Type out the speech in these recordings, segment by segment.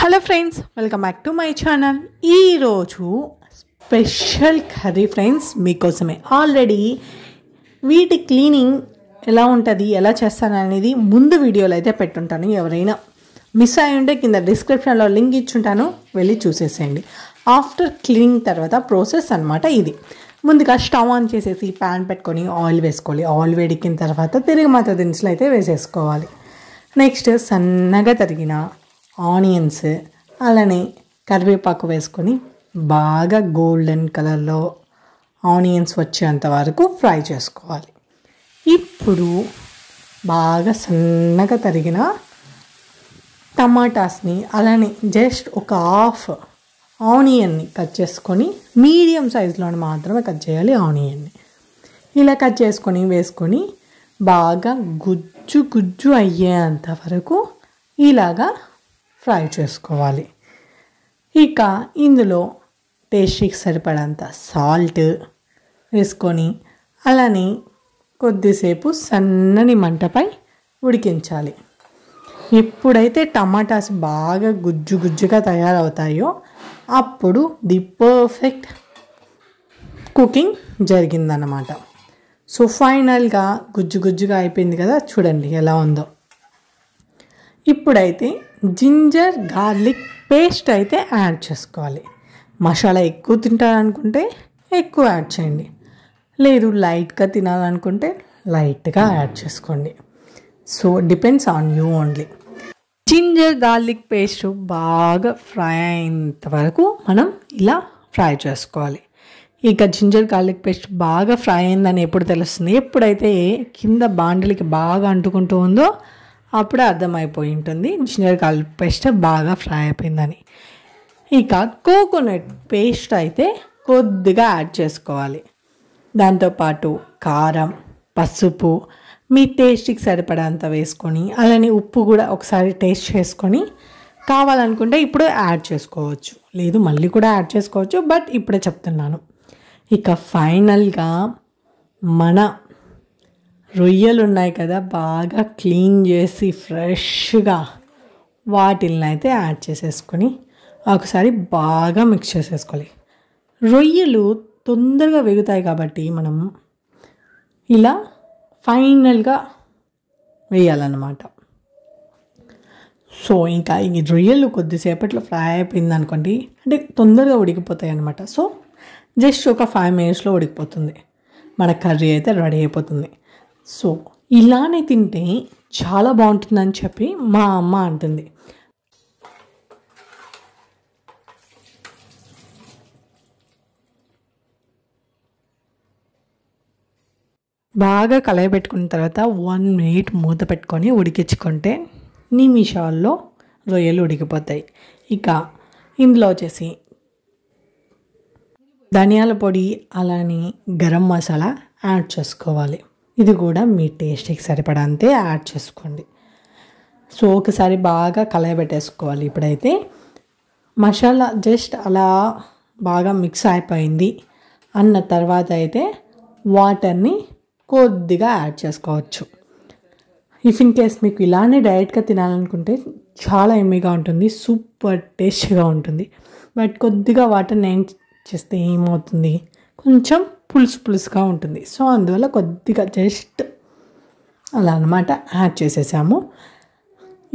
Hello friends, welcome back to my channel. ఈరోజు special curry friends మీకోసమే. Already వీటి cleaning ఎలా ఉంటుంది, ఎలా చేస్తాను అనేది ముందు వీడియోలో అయితే పెట్టుంటాను. ఎవరైనా మిస్ అయి ఉంటే కింద డిస్క్రిప్షన్లో లింక్ ఇచ్చుంటాను, వెళ్ళి చూసేసేయండి. ఆఫ్టర్ క్లీనింగ్ తర్వాత ప్రాసెస్ అనమాట ఇది. ముందుగా స్టవ్ ఆన్ చేసేసి ప్యాన్ పెట్టుకొని ఆయిల్ వేసుకోవాలి. ఆయిల్ వేడికిన తర్వాత తిరగమాత దినుసులు అయితే వేసేసుకోవాలి. నెక్స్ట్ సన్నగా తరిగిన ఆనియన్స్, అలానే కరివేపాకు వేసుకొని బాగా గోల్డెన్ కలర్లో ఆనియన్స్ వచ్చేంత వరకు ఫ్రై చేసుకోవాలి. ఇప్పుడు బాగా సన్నగా తరిగిన టమాటాస్ని, అలానే జస్ట్ ఒక హాఫ్ ఆనియన్ని కట్ చేసుకొని మీడియం సైజులో మాత్రమే కట్ చేయాలి. ఆనియన్ని ఇలా కట్ చేసుకొని వేసుకొని బాగా గుజ్జు అయ్యేంత వరకు ఇలాగా ఫ్రై చేసుకోవాలి. ఇక ఇందులో టేస్ట్కి సరిపడంత సాల్ట్ వేసుకొని అలానే కొద్దిసేపు సన్నని మంటపై ఉడికించాలి. ఎప్పుడైతే టమాటాస్ బాగా గుజ్జుగా తయారవుతాయో అప్పుడు ది పర్ఫెక్ట్ కుకింగ్ జరిగిందన్నమాట. సో ఫైనల్గా గుజ్జుగా అయిపోయింది కదా, చూడండి ఎలా ఉందో. ఇప్పుడైతే జింజర్ గార్లిక్ పేస్ట్ అయితే యాడ్ చేసుకోవాలి. మసాలా ఎక్కువ తింటారనుకుంటే ఎక్కువ యాడ్ చేయండి, లేదు లైట్గా తినాలనుకుంటే లైట్గా యాడ్ చేసుకోండి. So depends on you only. Ginger garlic paste బాగా ఫ్రై అయినంత వరకు మనం ఇలా ఫ్రై చేసుకోవాలి. ఇక జింజర్ గార్లిక్ పేస్ట్ బాగా ఫ్రై అయిందని ఎప్పుడు తెలుస్తుంది? ఎప్పుడైతే కింద బాండలికి బాగా అంటుకుంటూ ఉందో అప్పుడే అర్థమైపోయి ఉంటుంది జింజర్ గార్లిక్ పేస్ట్ బాగా ఫ్రై అయిపోయిందని. ఇక కోకోనట్ పేస్ట్ అయితే కొద్దిగా యాడ్ చేసుకోవాలి. దాంతోపాటు కారం, పసుపు మీ టేస్ట్కి సరిపడంత వేసుకొని, అలానే ఉప్పు కూడా ఒకసారి టేస్ట్ చేసుకొని కావాలనుకుంటే ఇప్పుడు యాడ్ చేసుకోవచ్చు, లేదు మళ్ళీ కూడా యాడ్ చేసుకోవచ్చు, బట్ ఇప్పుడే చెప్తున్నాను. ఇక ఫైనల్గా మన రొయ్యలు ఉన్నాయి కదా, బాగా క్లీన్ చేసి ఫ్రెష్గా వాటిని అయితే యాడ్ చేసేసుకొని ఒకసారి బాగా మిక్స్ చేసేసుకోవాలి. రొయ్యలు తొందరగా వేగుతాయి కాబట్టి మనం ఇలా ఫైనల్గా వేయాలన్నమాట. సో ఇంకా ఈ రొయ్యలు కొద్దిసేపట్లో ఫ్రై అయిపోయింది అనుకోండి, అంటే తొందరగా ఉడికిపోతాయి అన్నమాట. సో జస్ట్ ఒక 5 minutesలో ఉడికిపోతుంది, మన కర్రీ అయితే రెడీ అయిపోతుంది. సో ఇలానే తింటే చాలా బాగుంటుందని చెప్పి మా అమ్మ అంటుంది. బాగా కలయి పెట్టుకున్న తర్వాత 1 minute మూత పెట్టుకొని ఉడికించుకుంటే నిమిషాల్లో రొయ్యలు ఉడికిపోతాయి. ఇక ఇందులో వచ్చేసి ధనియాల పొడి, అలానే గరం మసాలా యాడ్ చేసుకోవాలి. ఇది కూడా మీ టేస్ట్కి సరిపడంతే యాడ్ చేసుకోండి. సో ఒకసారి బాగా కలయబెట్టేసుకోవాలి. ఇప్పుడైతే మసాలా జస్ట్ అలా బాగా మిక్స్ అయిపోయింది అన్న తర్వాత అయితే వాటర్ని కొద్దిగా యాడ్ చేసుకోవచ్చు. ఇఫ్ ఇన్ కేస్ మీకు ఇలానే డైరెక్ట్గా తినాలనుకుంటే చాలా ఎమ్మీగా ఉంటుంది, సూపర్ టేస్ట్గా ఉంటుంది. బట్ కొద్దిగా వాటర్ని యాడ్ చేస్తే ఏమవుతుంది, కొంచెం పులుసుగా ఉంటుంది. సో అందువల్ల కొద్దిగా జస్ట్ అలా అనమాట యాడ్ చేసేసాము.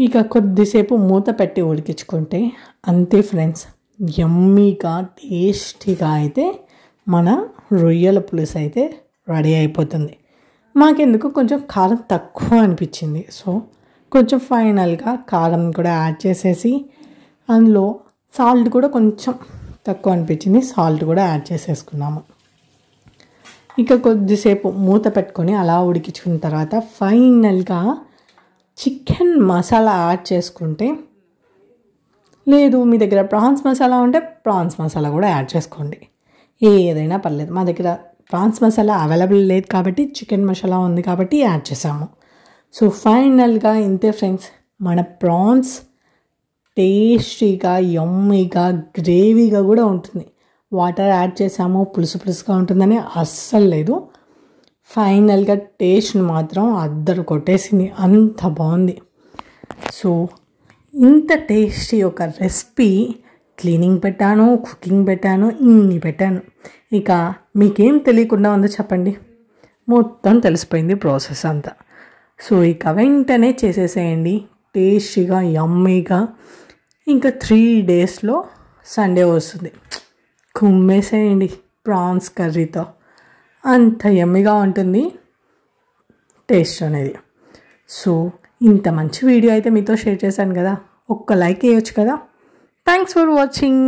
ఇక కొద్దిసేపు మూత పెట్టి ఉడికించుకుంటే అంతే ఫ్రెండ్స్, యమ్మీగా టేస్టీగా అయితే మన రొయ్యల పులుసు అయితే రెడీ అయిపోతుంది. మాకెందుకు కొంచెం కారం తక్కువ అనిపించింది, సో కొంచెం ఫైనల్గా కారం కూడా యాడ్ చేసేసి, అందులో సాల్ట్ కూడా కొంచెం తక్కువ అనిపించింది, సాల్ట్ కూడా యాడ్ చేసేసుకున్నాము. ఇక కొద్దిసేపు మూత పెట్టుకొని అలా ఉడికించుకున్న తర్వాత ఫైనల్గా చికెన్ మసాలా యాడ్ చేసుకుంటే, లేదు మీ దగ్గర ప్రాన్స్ మసాలా ఉంటే ప్రాన్స్ మసాలా కూడా యాడ్ చేసుకోండి, ఏదైనా పర్లేదు. మా దగ్గర ప్రాన్స్ మసాలా అవైలబుల్ లేదు కాబట్టి చికెన్ మసాలా ఉంది కాబట్టి యాడ్ చేసాము. సో ఫైనల్గా ఇంతే ఫ్రెండ్స్, మన ప్రాన్స్ టేస్టీగా యమ్మీగా గ్రేవీగా కూడా ఉంటుంది. వాటర్ యాడ్ చేసాము, పులుసుగా ఉంటుందని అస్సలు లేదు. ఫైనల్గా టేస్ట్ మాత్రం అద్దరు కొట్టేసింది, అంత బాగుంది. సో ఇంత టేస్టీ ఒక రెసిపీ క్లీనింగ్ పెట్టాను, కుకింగ్ పెట్టాను, ఇన్ని పెట్టాను. ఇక మీకేం తెలియకుండా ఉందో చెప్పండి, మొత్తం తెలిసిపోయింది ప్రాసెస్ అంతా. సో ఇక వెంటనే చేసేసేయండి, టేస్టీగా యమ్మీగా. ఇంకా 3 డేస్లో సండే వస్తుంది, కుమ్మేసేయండి ప్రాన్స్ కర్రీతో. అంత యమ్మీగా ఉంటుంది టేస్ట్ అనేది. సో ఇంత మంచి వీడియో అయితే మీతో షేర్ చేశాను కదా, ఒక్క లైక్ వేయొచ్చు కదా. Thanks for watching.